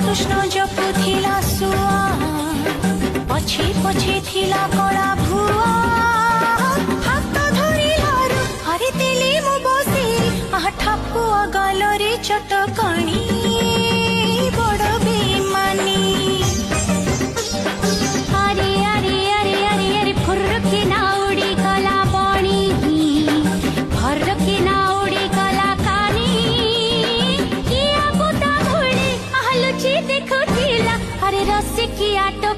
कृष्ण जपुथिला सुआ पछे पछे थिला कड़ा भुआ हाथ धरिलारु अरे तेली मु बसी ठाकुआ गालरे चटकणी बड़ बेमानी अरे अरे अरे अरे अरे फुर्रके ना उड़ी कला बणी फर्रके ना उड़ी कला कानी किया बुता घोड़े आलुची देखुथिला अरे रस की आटो